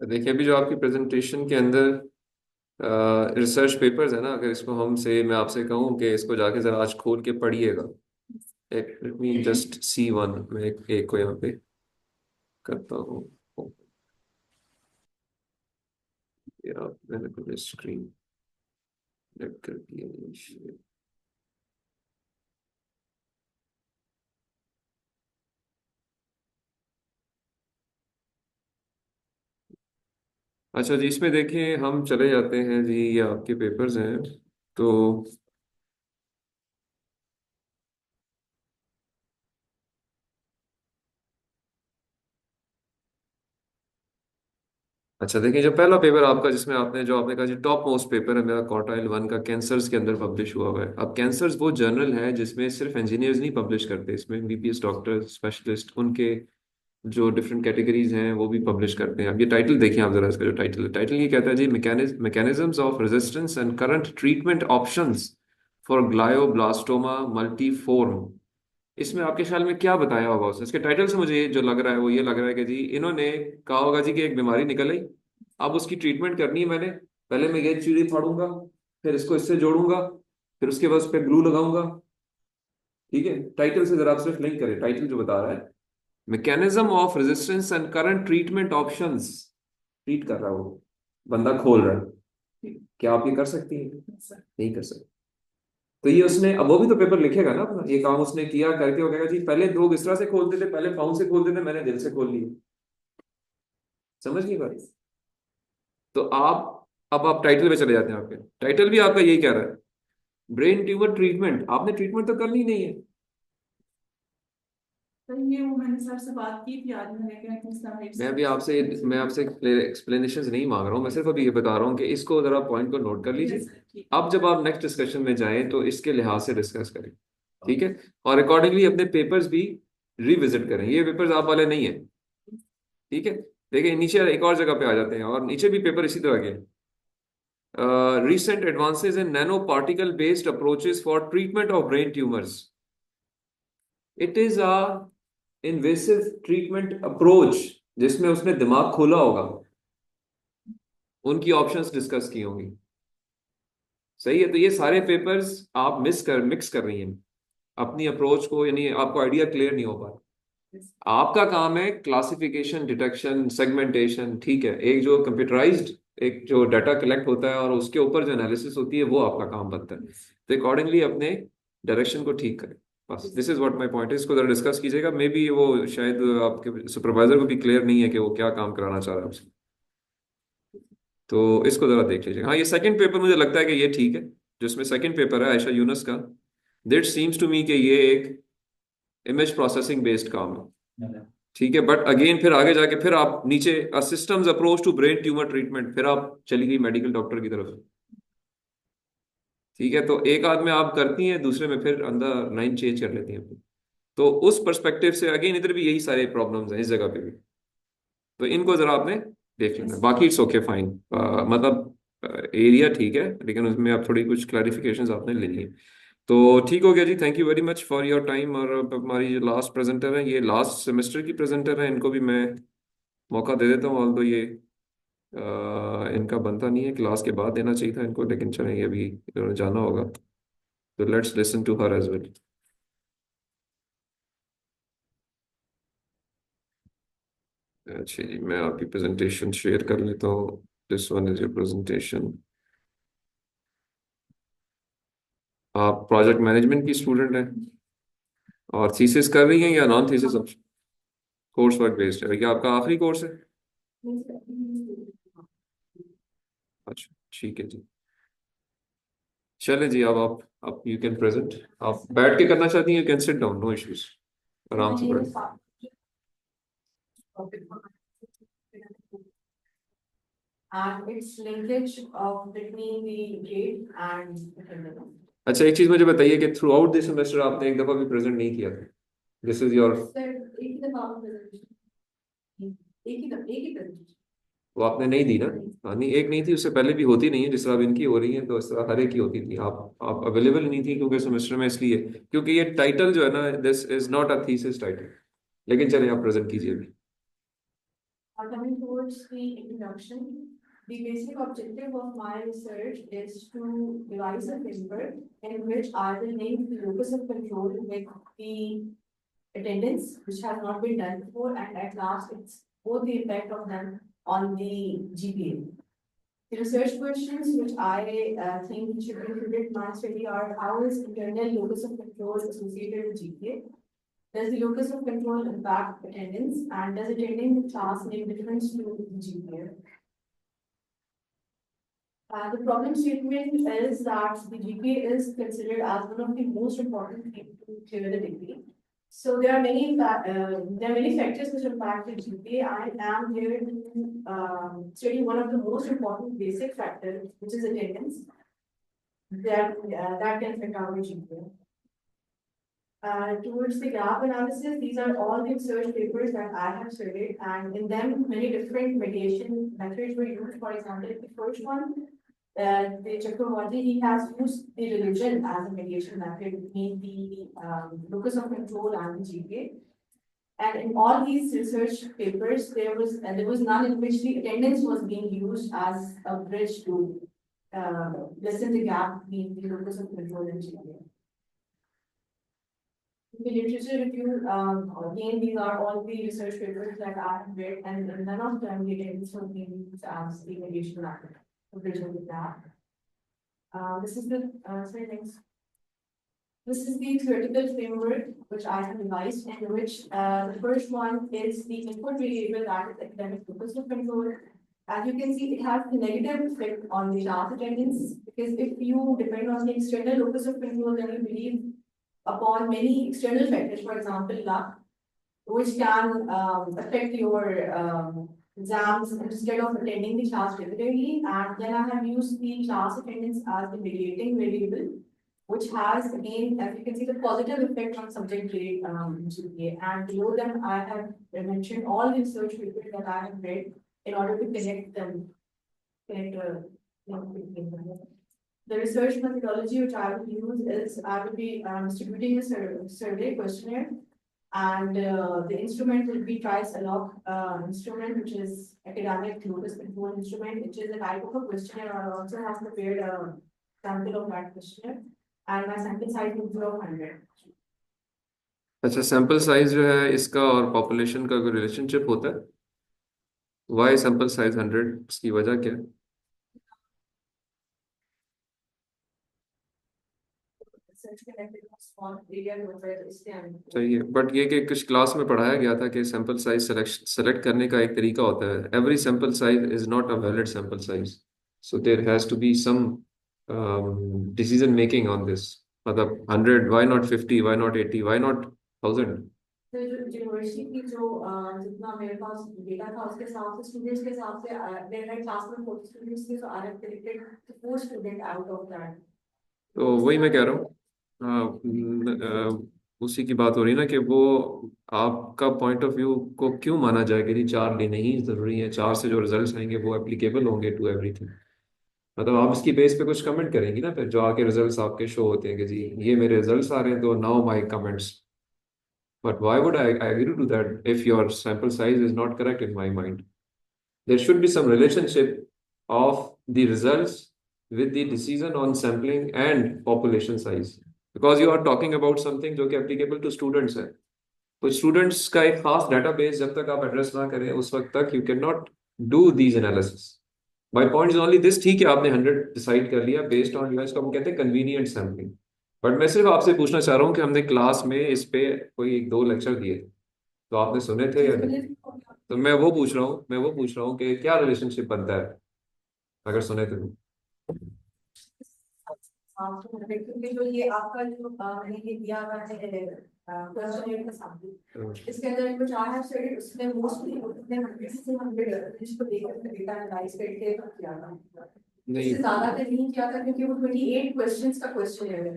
देखिए अभी जो आपकी प्रेजेंटेशन के अंदर रिसर्च पेपर्स है ना, अगर इसको मैं आपसे कहूँ कि इसको जाके जरा आज खोल के पढ़िएगा। एक let me just see one, मैं एक को यहाँ पे करता हूँ। या मैंने अपनी स्क्रीन लेट कर दिया ये share। अच्छा जी, इसमें देखिए हम चले जाते हैं जी, ये आपके पेपर्स हैं। तो अच्छा देखिए, जो पहला पेपर आपका जिसमें आपने कहा जी टॉप मोस्ट पेपर है मेरा, क्वार्टाइल वन का कैंसर्स के अंदर पब्लिश हुआ हुआ है। अब कैंसर्स वो जर्नल है जिसमें सिर्फ इंजीनियर्स नहीं पब्लिश करते, इसमें बीपीएस डॉक्टर स्पेशलिस्ट उनके जो डिफरेंट कैटेगरीज हैं वो भी पब्लिश करते हैं। अब ये टाइटल देखिए आप जरा, इसका जो टाइटल ये कहता है जी, mechanisms of resistance and current treatment options for glioblastoma multiforme. इसमें आपके ख्याल में क्या बताया होगा उसने? इसके टाइटल से मुझे जो लग रहा है वो ये लग रहा है कि जी इन्होंने कहा होगा जी कि एक बीमारी निकल आई, अब उसकी ट्रीटमेंट करनी है मैंने। पहले मैं ये चीज़ फाड़ूंगा, फिर इसको इससे जोड़ूंगा, फिर उसके बाद उस पर ग्लू लगाऊंगा। ठीक है, टाइटल से जरा आप सिर्फ लिंक करें, टाइटल जो बता रहा है mechanism of resistance and current treatment options. Treat कर रहा है वो, बंदा खोल रहा है। क्या आप ये कर सकती हैं? नहीं कर सकते। तो ये उसने, अब वो भी तो पेपर लिखेगा ना अपना, ये काम उसने किया करके वो कहेगा जी पहले लोग इस तरह से खोलते थे, पहले पाउंड से खोलते थे, मैंने दिल से खोल लिया। समझ नहीं पा रही? तो अब आप टाइटल पे चले जाते हैं, आपके टाइटल भी आपका यही कह रहा है, ब्रेन ट्यूमर ट्रीटमेंट। आपने ट्रीटमेंट तो करनी ही नहीं है। तो ये वो मैंने सर से बात की थी आज, मैंने कहा कि मैं आपसे एक्सप्लेनेशन नहीं मांग रहा हूँ, मैं सिर्फ अभी ये बता रहा हूँ कि इसको जरा पॉइंट को नोट कर लीजिए। अब जब आप नेक्स्ट डिस्कशन में जाएं तो इसके लिहाज से डिस्कस करें। ठीक है, और अकॉर्डिंगली अपने पेपर्स भी रिविजिट करें, ये पेपर्स आप वाले नहीं है। ठीक है, देखिए नीचे एक और जगह पे आ जाते हैं, और नीचे भी पेपर इसी तरह के। recent advances in nanoparticle based approaches for treatment of brain tumors. It is a invasive treatment approach जिसमें उसने दिमाग खोला होगा, उनकी ऑप्शंस डिस्कस की होंगी। सही है, तो ये सारे पेपर्स आप मिक्स कर रही हैं अपनी अप्रोच को, यानी आपको आइडिया क्लियर नहीं हो पा रहा। आपका काम है क्लासिफिकेशन, डिटेक्शन, सेगमेंटेशन। ठीक है, एक जो कंप्यूटराइज्ड एक जो डाटा कलेक्ट होता है और उसके ऊपर जो एनालिसिस होती है वो आपका काम बनता है। तो अकॉर्डिंगली अपने डायरेक्शन को ठीक करें। बस this is what my point है, इसको जरा डिस्कस कीजिएगा। मे बी वो शायद आपके सुपरवाइजर को भी क्लियर नहीं है कि वो क्या काम कराना चाह रहा है आपसे। तो इसको जरा देख लीजिएगा। हाँ, ये सेकंड पेपर मुझे लगता है कि ये ठीक है, जिसमें सेकंड पेपर है आयशा यूनुस का। दिट सीम्स टू मी कि ये एक इमेज प्रोसेसिंग बेस्ड काम है। ठीक है, बट अगेन फिर आगे जाके फिर आप नीचे systems approach to brain tumour treatment, फिर आप चली गई मेडिकल डॉक्टर की तरफ। ठीक है, तो एक आध में आप करती हैं, दूसरे में फिर अंदर लाइन चेंज कर लेती हैं अपनी। तो उस पर्सपेक्टिव से अगेन इधर भी यही सारे प्रॉब्लम्स हैं इस जगह पे भी। तो इनको जरा आपने देख लेना, बाकी इट्स ओके फाइन। मतलब एरिया ठीक है, लेकिन उसमें आप थोड़ी कुछ क्लैरिफिकेशंस आपने लेनी है। तो ठीक हो गया जी, thank you very much for your time. और अब हमारी जो लास्ट प्रेजेंटर है, ये लास्ट सेमेस्टर की प्रेजेंटर है, इनको भी मैं मौका दे देता हूँ। ऑल्दो ये इनका बनता नहीं है, क्लास के बाद देना चाहिए था इनको, लेकिन चलेंगे, अभी इन्होंने जाना होगा। तो let's listen to her as well. अच्छा जी, मैं आपकी प्रेजेंटेशन शेयर कर लेता हूँ। This one is your presentation. आप प्रोजेक्ट मैनेजमेंट की स्टूडेंट हैं और थीसिस कर रही हैं या non thesis? Course work based है, क्या आपका आखिरी कोर्स है? अच्छा ठीक है जी। चलें जी, अब आप यू कैन प्रेजेंट। आप बैठ के करना चाहती हैं, you can sit down, no issues. आराम से पढ़ें। and its linkage of between the gate and the अच्छा, एक चीज मुझे बताइए कि थ्रू आउट दिस सेमेस्टर आपने एक दफा भी प्रेजेंट नहीं किया था? This is your. सर एक ही दफा एक ही presentation। वो आपने नहीं दी ना? हाँ, नहीं एक नहीं थी, उससे पहले भी होती नहीं है, जिस तरह अब इनकी हो रही है तो इस तरह हर एक की होती थी। आप अवेलेबल नहीं थी क्योंकि सेमेस्टर में, इसलिए क्योंकि ये टाइटल जो है ना, this is not a thesis title. लेकिन चलिए आप प्रेजेंट कीजिए अभी। Coming towards the introduction, the basic objective of my research is to devise a framework in which I will link the locus of control with the attendance, which has not been done before, and at last it's both the effect of them on the GPA. The research questions which I think should be included in my study are: how is internal locus of control associated with GPA? Does the locus of control impact attendance, and does attending the class make difference to the GPA? The problem statement is that the GPA is considered as one of the most important things to clear the degree. So there are many factors which impact the GPA. I am here to study one of the most important basic factors, which is attendance, that can affect our GPA. Towards the gap analysis, these are all the research papers that I have studied, and in them, many different mediation methods were used. For example, the first one, the Chakravarti, he has used the religion as a mediation method between the locus of control and the GPA. And in all these research papers, there was none in which the attendance was being used as a bridge to lessen the gap between the locus of control and GPA. The literature review, again, these are all the research papers that I have read, and none of them the attendance was being used as the mediation method to bridge the gap. This is the sorry, next. This is the theoretical framework which I have devised, in which the first one is the input variable, that is academic locus of control. As you can see, it has a negative effect on the class attendance, because if you depend on the external locus of control, then you believe upon many external factors, for example, luck, which can affect your exams instead of attending the class regularly. And then I have used the class attendance as the mediating variable, which has, again, as you can see, the positive effect on subject grade GPA. And below them, I have mentioned all the research papers that I have read in order to connect them. The research methodology which I will use is I will be distributing a survey questionnaire, and the instrument will be TRICE-ALOC instrument, which is academic locus control instrument, which is a type of a questionnaire. I also have prepared a sample of that questionnaire, and my sample size will be of 100. अच्छा, sample size जो है इसका और population का कोई relationship होता है? Y sample size 100, इसकी वजह क्या है? सही है, बट ये कि कुछ क्लास में पढ़ाया गया था कि सैंपल साइज सेलेक्ट करने का एक तरीका होता है. Every sample size is not a valid sample size, so there has to be some decision making on this. मतलब 100, why not 50, why not 80, why not 1000? तो यूनिवर्सिटी की जो जितना मेरे पास डेटा था उसके हिसाब से स्टूडेंट्स के हिसाब से मेरे क्लास में 40 स्टूडेंट्स थे, so I have selected 4 student out of that. तो वही मैं कह रहा हूँ. उसी की बात हो रही है ना कि वो आपका पॉइंट ऑफ व्यू को क्यों माना जाए कि जी 4 लेने ही जरूरी है, 4 से जो रिजल्ट्स आएंगे वो एप्लीकेबल होंगे टू एवरीथिंग. मतलब आप इसकी बेस पे कुछ कमेंट करेंगी ना फिर, जो आके रिजल्ट्स आपके शो होते हैं कि जी ये मेरे रिजल्ट्स आ रहे हैं तो now my comments. But why would I agree to that if your sample size is not correct in my mind? There should be some relationship of the results with the decision on sampling and population size, because you are talking about something जो कि applicable to students है. तो students का एक खास database जब तक आप एड्रेस ना करें उस वक्त तक you can not do these analysis. My point is only this, ठीक है आपने 100 डिसाइड कर लिया बेस्ड ऑन इसको हम कहते हैं कन्वीनियंट सैम्पलिंग. बट मैं सिर्फ आपसे पूछना चाह रहा हूँ कि हमने क्लास में इस पे कोई 1-2 लेक्चर दिए तो आपने सुने थे या नहीं? तो मैं वो पूछ रहा हूँ कि क्या रिलेशनशिप बनता है अगर सुने थे तो. क्योंकि जो ये आपका जो मैंने ये दिया हुआ है क्वेश्चन का सैंपल, इसके अंदर कुछ आई हैव स्टडीड, उसमें मोस्टली उसने 100 से 100 जिसको देखकर डेटा एनालाइज करके किया था. नहीं, इससे ज्यादा तो नहीं किया था क्योंकि वो 28 क्वेश्चंस का क्वेश्चन है,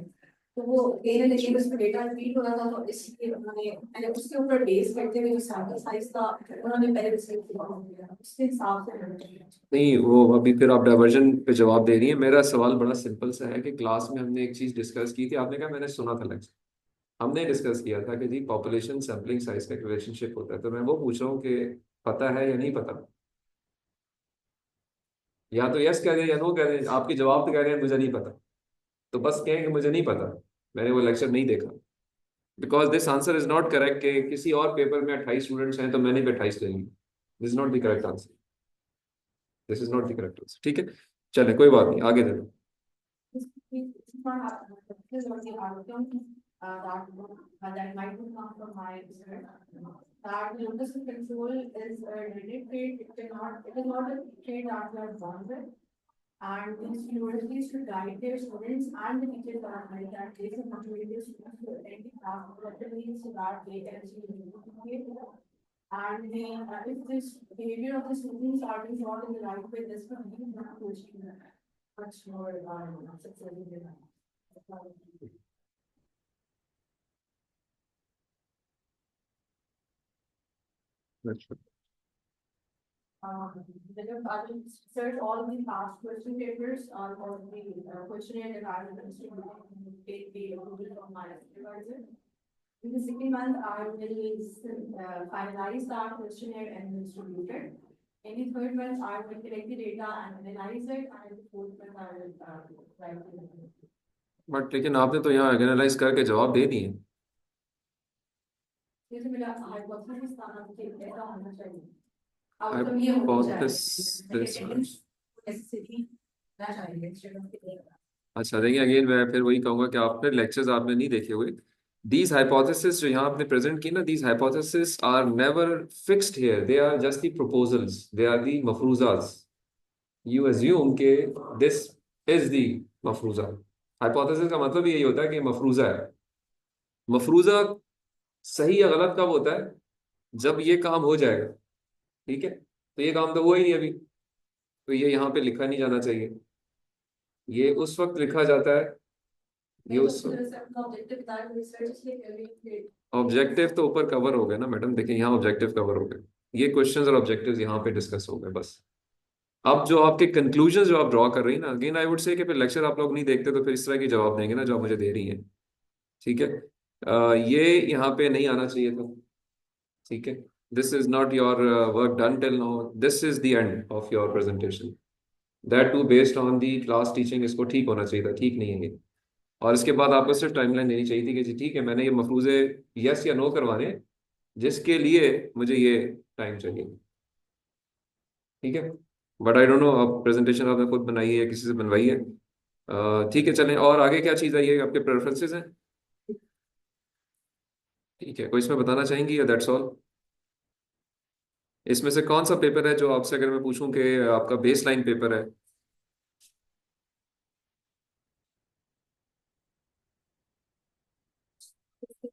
तो वो कहीं ना कहीं उसमें डेटा रिपीट हो रहा था, तो इसलिए उन्होंने उसके ऊपर बेस करते हुए जो सैंपल साइज था उन्होंने पहले उसके हिसाब से. नहीं, वो अभी फिर आप डाइवर्जन पे जवाब दे रही हैं. मेरा सवाल बड़ा सिंपल सा है कि क्लास में हमने एक चीज डिस्कस की थी, आपने कहा मैंने सुना था लेक्चर. हमने डिस्कस किया था कि जी पॉपुलेशन सैम्पलिंग साइज का रिलेशनशिप होता है. तो मैं वो पूछ रहा हूँ कि पता है या नहीं पता? या तो यस कह दें या नो कह दें, आपके जवाब तो कह रहे हैं मुझे नहीं पता। तो बस कहें कि मुझे नहीं पता, मैंने वो लेक्चर नहीं देखा। Because this answer is not correct कि किसी और पेपर में 28 स्टूडेंट्स हैं तो मैंने भी 28 ले ली। This is not the correct answer. This is not the correct answer, ठीक है। चले कोई बात नहीं, आगे देखो। It's not happening. This is what the outcome that might come from my research. That locus of control is a related trait. It is not a trait that we are born with. And these universities should guide their students and the teachers that like that they should motivate their students to attend the class properly so that they can achieve. And they, if this behavior of the students are not in the right way, this will lead them to achieve much more success in their life. अच्छा। Then I will search all the past question papers or the questionnaire that I will take the approval from my supervisor. In the second month, I will finalize that questionnaire and distribute it. In the third month, I will collect the data and analyze it, and in the fourth month, I will write the report. But लेकिन आपने तो यहाँ analyse करके जवाब दे दिए। ये तो मेरा hypothesis था ना कि ऐसा होना चाहिए। आउटकम ये होना चाहिए। Hypothesis। Necessity ना चाहिए instead of the अच्छा देखिए, अगेन मैं फिर वही कहूंगा कि आपने लेक्चर्स आपने नहीं देखे हुए। दीज हाइपोथेसिस जो यहाँ आपने प्रेजेंट की ना, these hypothesis are never fixed here, they are just the proposals, they are the मफरूजास। यू अज्यूम के दिस इज दी मफरूजा। हाइपोथेसिस का मतलब यही होता है कि मफरूजा है। मफरूजा सही या गलत कब होता है? जब ये काम हो जाएगा, ठीक है। तो ये काम तो हुआ ही नहीं अभी, तो ये यहाँ पे लिखा नहीं जाना चाहिए। ये उस वक्त लिखा जाता है, ये उस ऑब्जेक्टिव तो ऊपर कवर हो गए ना मैडम, देखिए यहाँ ऑब्जेक्टिव कवर हो गए। ये क्वेश्चंस और ऑब्जेक्टिव्स यहाँ पे डिस्कस हो गए बस। अब जो आपके कंक्लूजन जो आप ड्रॉ कर रही हैं ना, अगेन आई वुड से कि फिर लेक्चर आप लोग नहीं देखते तो फिर इस तरह की जवाब देंगे ना जो आप मुझे दे रही हैं, ठीक है। ये यहाँ पे नहीं आना चाहिए था, ठीक है। This is not your work done till now, this is the end of your presentation. That too based on the class teaching, इसको ठीक होना चाहिए था, ठीक नहीं है ये। और इसके बाद आपको सिर्फ टाइमलाइन देनी चाहिए थी कि जी ठीक है, मैंने ये मफरूजे यस या नो करवाने हैं, जिसके लिए मुझे ये टाइम चाहिए, ठीक है। बट आई डोंट नो, आप प्रेजेंटेशन आपने खुद बनाई है या किसी से बनवाई है? ठीक है, चलें। और आगे क्या चीज़ है, ये आपके प्रेफरेंसेस हैं, ठीक है। कोई इसमें बताना चाहेंगी या दैट्स ऑल? इसमें से कौन सा पेपर है जो आपसे अगर मैं पूछूं कि आपका बेस लाइन पेपर है?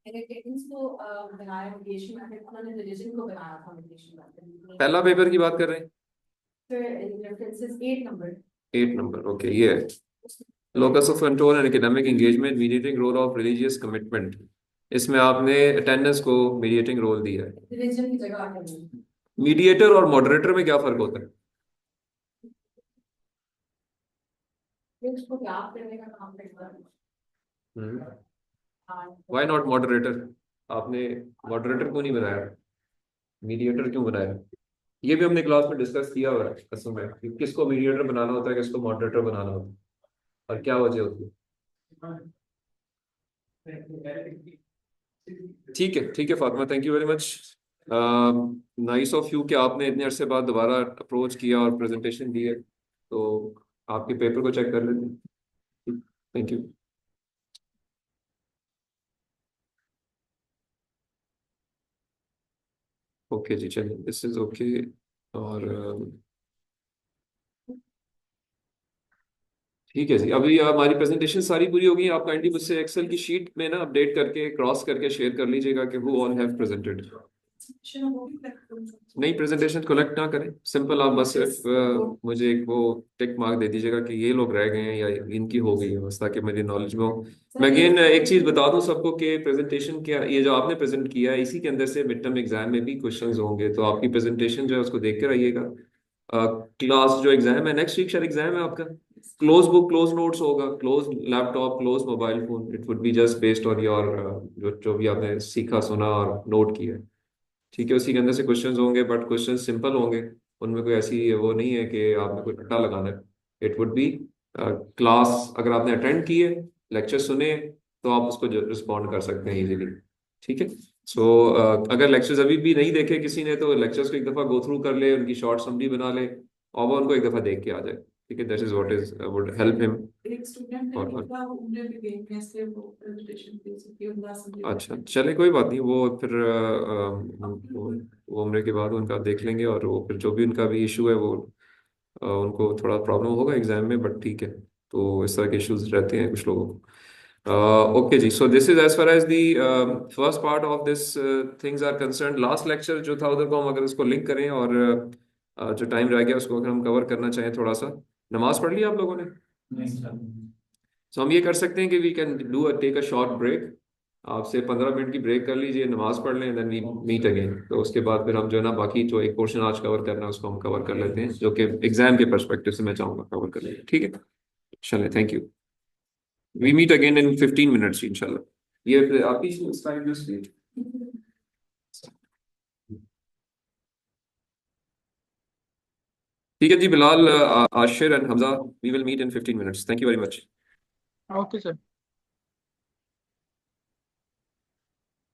Meditation को बनाया meditation में उन्होंने religion को बनाया था meditation में। पहला पेपर की बात कर रहे हैं? फिर references 8 number। 8 number, okay. ये है locus of control and academic engagement, mediating role of religious commitment. इसमें आपने अटेंडेंस को मीडिएटिंग रोल दिया है। religion की जगह आके नहीं। मीडिएटर और मॉडरेटर में क्या फर्क होता है? फिर उसको याद करने का काम करता है। हाँ। Why not moderator? आपने मॉडरेटर क्यों नहीं बनाया, मीडिएटर क्यों बनाया? ये भी हमने क्लास में डिस्कस किया हुआ है असल में कि किसको मीडिएटर बनाना होता है, किसको मॉडरेटर बनाना होता है, और क्या वजह होती है। ठीक है, ठीक है Fatima, thank you very much. Nice of you कि आपने इतने अरसे बाद दोबारा अप्रोच किया और प्रेजेंटेशन दी है, तो आपके पेपर को चेक कर लेते हैं। Thank you. ओके जी, चलिए, दिस इज ओके। और ठीक है जी, अभी हमारी प्रेजेंटेशन सारी पूरी होगी। आप काइंडली मुझसे एक्सेल की शीट में ना अपडेट करके क्रॉस करके शेयर कर लीजिएगा कि हु ऑल हैव प्रेजेंटेड। नहीं, प्रेजेंटेशन कलेक्ट ना करें, सिंपल आप बस सिर्फ मुझे एक वो टिक मार्क दे दीजिएगा कि ये लोग रह गए हैं या इनकी हो गई है, बस ताकि मेरी नॉलेज में हो। मैं अगेन एक चीज बता दूं सबको कि प्रेजेंटेशन क्या, ये जो आपने प्रेजेंट किया है इसी के अंदर से मिड टर्म एग्जाम में भी क्वेश्चंस होंगे, तो आपकी प्रेजेंटेशन जो है उसको देख कर आइएगा। क्लास जो एग्जाम है नेक्स्ट वीक, शायद एग्जाम है आपका, क्लोज बुक क्लोज नोट्स होगा, close laptop close mobile phone, it would be just based on your जो जो भी आपने सीखा सुना और नोट किया, ठीक है, उसी के अंदर से क्वेश्चंस होंगे, बट क्वेश्चन सिंपल होंगे। उनमें कोई ऐसी वो नहीं है कि आपने कोई रट्टा लगाना है। इट वुड बी क्लास, अगर आपने अटेंड किए, लेक्चर सुने, तो आप उसको रिस्पॉन्ड कर सकते हैं इजीली। ठीक है। सो अगर लेक्चर्स अभी भी नहीं देखे किसी ने, तो लेक्चर्स को एक दफा गो थ्रू कर ले, उनकी शॉर्ट समरी बना ले, और वो उनको एक दफा देख के आ जाए। ठीक है, that is what is would help him. एक स्टूडेंट ने और लिखा, उन्होंने भी देख कैसे वो प्रेजेंटेशन दे सकती है, उनका समझे अच्छा, करके। चले कोई बात नहीं, वो फिर वो उम्र के बाद उनका देख लेंगे, और वो फिर जो भी उनका भी इशू है, वो उनको थोड़ा प्रॉब्लम होगा एग्जाम में, बट ठीक है। तो इस तरह के इश्यूज रहते हैं कुछ लोगों को। ओके जी, so this is as far as the first part of this things are concern. Last lecture जो था उधर को हम अगर उसको लिंक करें, और जो टाइम रह गया उसको अगर हम कवर करना चाहें थोड़ा सा। नमाज पढ़ ली आप लोगों ने? नहीं सर। सो हम ये कर सकते हैं कि we can do take a short break. आपसे 15 मिनट की ब्रेक कर लीजिए, नमाज पढ़ लें, देन वी मीट अगेन। तो उसके बाद फिर हम जो है ना, बाकी जो एक पोर्शन आज कवर करना है उसको हम कवर कर लेते हैं, जो कि एग्जाम के परस्पेक्टिव से मैं चाहूंगा कवर कर लें। ठीक है, चलें, thank you. We meet again in 15 minutes इंशाल्लाह। ये आपकी स्लाइड जो ठीक है जी, Bilal, Ashir and Hamza, we will meet in 15 minutes. Thank you very much. Okay sir.